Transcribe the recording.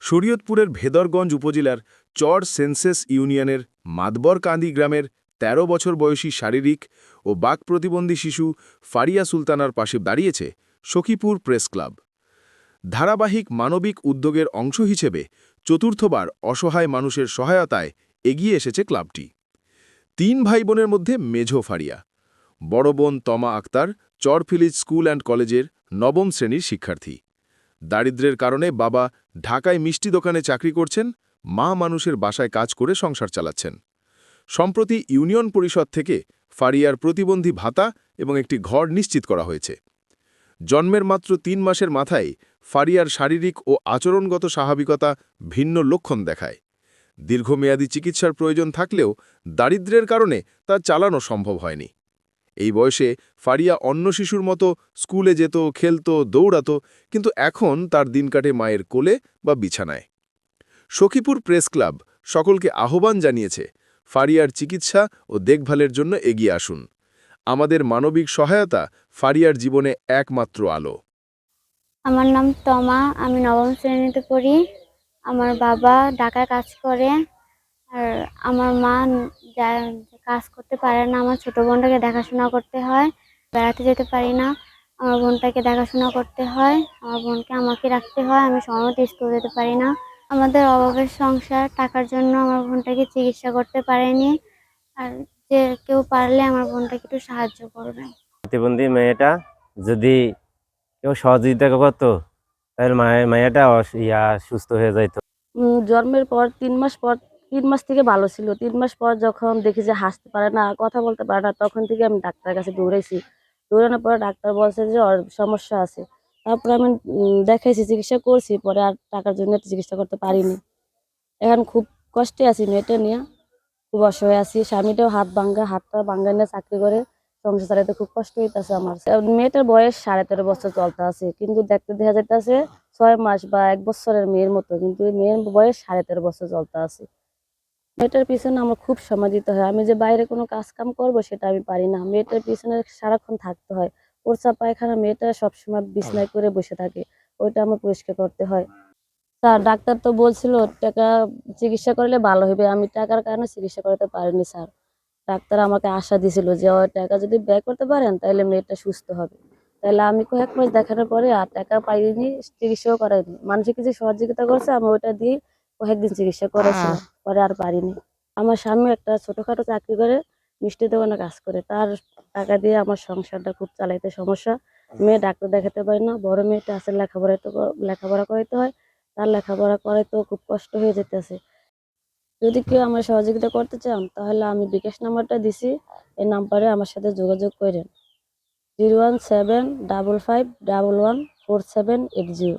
শরীয়তপুরের ভেদরগঞ্জ উপজেলার চর সেন্সেস ইউনিয়নের মাদবরকান্দি গ্রামের ১৩ বছর বয়সী শারীরিক ও বাক প্রতিবন্ধী শিশু ফারিয়া সুলতানার পাশে দাঁড়িয়েছে সখীপুর প্রেস ক্লাব। ধারাবাহিক মানবিক উদ্যোগের অংশ হিসেবে চতুর্থবার অসহায় মানুষের সহায়তায় এগিয়ে এসেছে ক্লাবটি। ৩ ভাই বোনের মধ্যে মেঝো ফারিয়া, বড় বোন তমা আক্তার চরফিলিজ স্কুল অ্যান্ড কলেজের ৯ম শ্রেণীর শিক্ষার্থী। দারিদ্র্যের কারণে বাবা ঢাকায় মিষ্টি দোকানে চাকরি করছেন, মা মানুষের বাসায় কাজ করে সংসার চালাচ্ছেন। সম্প্রতি ইউনিয়ন পরিষদ থেকে ফারিয়ার প্রতিবন্ধী ভাতা এবং একটি ঘর নিশ্চিত করা হয়েছে। জন্মের মাত্র ৩ মাসের মাথায় ফারিয়ার শারীরিক ও আচরণগত স্বাভাবিকতা ভিন্ন লক্ষণ দেখায়। দীর্ঘমেয়াদী চিকিৎসার প্রয়োজন থাকলেও দারিদ্র্যের কারণে তা চালানো সম্ভব হয়নি। এই বয়সে ফারিয়া অন্য শিশুর মতো স্কুলে যেত, খেলত, দৌড়াত, কিন্তু এখন তার দিন কাটে মায়ের কোলে বা বিছানায়। সখীপুর প্রেস ক্লাব সকলকে আহ্বান জানিয়েছে, ফারিয়ার চিকিৎসা ও দেখভালের জন্য এগিয়ে আসুন। আমাদের মানবিক সহায়তা ফারিয়ার জীবনে একমাত্র আলো। আমার নাম তমা, আমি ৯ম শ্রেণীতে পড়ি। আমার বাবা ঢাকায় কাজ করে, আর আমার মা কাজ করতে পারে না। আমার ছোট বোনটাকে দেখাশোনা করতে হয়, বেড়াতে যেতে পারি না। আমার বোনটাকে দেখাশোনা করতে হয়, আমার বোনকে আমাকে রাখতে হয়, আমি সময়মতো স্কুল যেতে পারি না। আমাদের অভাবের সংসার, টাকার জন্য আমার বোনটাকে চিকিৎসা করতে পারেনি। আর যে কেউ পারলে আমার বোনটাকে একটু সাহায্য করবে। প্রতিবন্ধী মেয়েটা যদি কেউ সহযোগিতা করতো তাহলে মেয়েটা সুস্থ হয়ে যাইত। জন্মের পর ৩ মাস থেকে ভালো ছিল। ৩ মাস পর যখন দেখি যে হাসতে পারে না, কথা বলতে পারে না, তখন থেকে আমি ডাক্তারের কাছে দৌড়াইছি। দৌড়ানোর পর ডাক্তার বলছে যে ওর সমস্যা আছে। তারপরে আমি দেখাইছি, চিকিৎসা করছি, পরে আর টাকার জন্য চিকিৎসা করতে পারিনি। এখন খুব কষ্টে আছি, মেয়েটা নিয়ে খুব অসহায় আছি। স্বামীটাও হাতটা ভাঙ্গা নিয়ে চাকরি করে, সংসার চালাতে খুব কষ্ট হইতেছে আমার। মেয়েটার বয়স 13.5 বছর চলতে আছে, কিন্তু দেখতে দেখা যাইতেছে 6 মাস বা 1 বছরের মেয়ের মতো, কিন্তু মেয়ের বয়স 13.5 বছর চলতে আছে। মেয়েটার পিছনে আমার খুব সময় দিতে হয়। আমি যে বাইরে কোনো কাজ কাম করবো সেটা আমি পারি না। মেয়েটার পিছনে সারাক্ষণ থাকতে হয়। প্রস্রাব পায়খানা মেয়েটা সবসময় বিছনায় করে বসে থাকে, ওইটা আমার পরিষ্কার করতে হয়। স্যার, ডাক্তার তো বলছিল টাকা চিকিৎসা করলে ভালো হবে, আমি টাকার কারণে চিকিৎসা করতে পারিনি স্যার। ডাক্তার আমাকে আশা দিছিল যে ওই টাকা যদি ব্যয় করতে পারেন তাহলে মেয়েটা সুস্থ হবে। তাহলে আমি কয়েক মাস দেখানোর পরে আর টাকা পাইনি, চিকিৎসাও করাইনি। মানুষের কিছু সহযোগিতা করছে, আমি ওইটা দিয়ে কয়েকদিন চিকিৎসা করেছিলাম, পরে আর পারিনি। আমার স্বামী একটা ছোটখাটো চাকরি করে, মিষ্টি দোকানে কাজ করে, তার টাকা দিয়ে আমার সংসারটা খুব চালাইতে সমস্যা। মেয়ে ডাক্তার দেখাতে পারি না, বড় মেয়েটা আছে লেখাপড়া করাইতে হয়, তার লেখাপড়া করাইতেও খুব কষ্ট হয়ে যেতেছে। যদি কেউ আমার সহযোগিতা করতে চান তাহলে আমি বিকাশ নাম্বারটা দিছি, এই নাম্বারে আমার সাথে যোগাযোগ করেন। 01755114780।